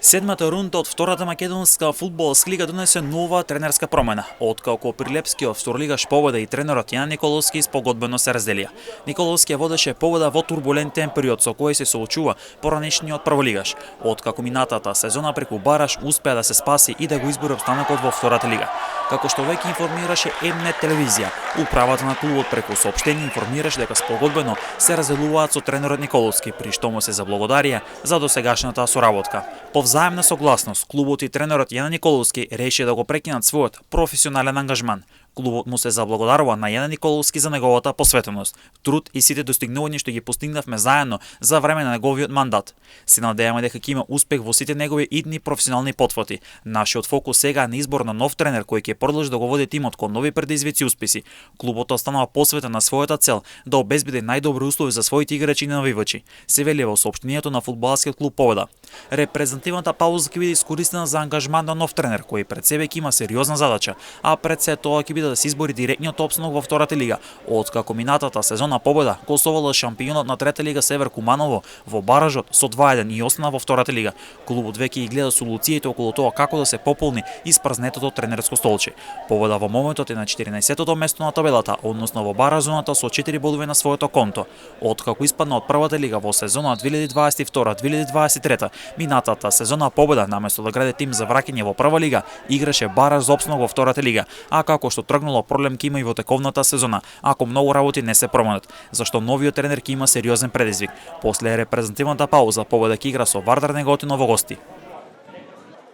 Седмата рунда од втората македонска фудбалска лига донесе нова тренерска промена. Откако Прилепскиот второлигаш победа и тренерот Јан Николовски спогодбено се разделија. Николовски ја водеше победа во турбулентен период со кој се соочува поранешниот прволигаш. Откако минатата сезона преку бараж успеа да се спаси и да го избори опстанокот во втората лига. Како што веќе информираше М-нет телевизија, управата на клубот преку соопштение информираше дека спогодбено се разделуваат со тренерот Николовски, при што му се заблагодарија за досегашната соработка. По взаемна согласност, клубот и тренерот Јан Николовски решија да го прекинат својот професионален ангажман. Клубот му се заблагодарува на Јан Николовски за неговата посветеност, труд и сите достигнувања што ги постигнавме заедно за време на неговиот мандат. Се надеваме дека ќе има успех во сите негови идни професионални потфати. Нашиот фокус сега е на избор на нов тренер кој ќе продолжи да го води тимот кон нови предизвици и успеси. Клубот останува посветен на својата цел да обезбеди најдобри услови за своите играчи и навивачи, се вели во соопштението на фудбалскиот клуб Победа. Репрезентативната пауза ќе биде искористена за ангажман на нов тренер кој пред себе ќе има сериозна задача, а пред се тоа ќе биде да се избори директниот опстанок во втората лига. Откако минатата сезона Победа гостувала шампионот на трета лига Север Куманово во баражот со 2:1 и остана во втората лига. Клубот веќе ги гледа солуциите околу тоа како да се пополни испразнетото тренерско столче. Победа во моментот е на 14-тото место на табелата, односно во баражоната со 4 бодови на своето конто. Откако испадна од првата лига во сезона 2022-2023, минатата сезона Победа наместо да гради тим за враќање во прва лига, играше бараж за опстанок во втората лига, а како што тргнало проблем ќе има и во тековната сезона, ако многу работи не се променат, зашто новиот тренер ќе има сериозен предизвик. После репрезентативната пауза Победа ќе игра со Вардар Неготино во гости.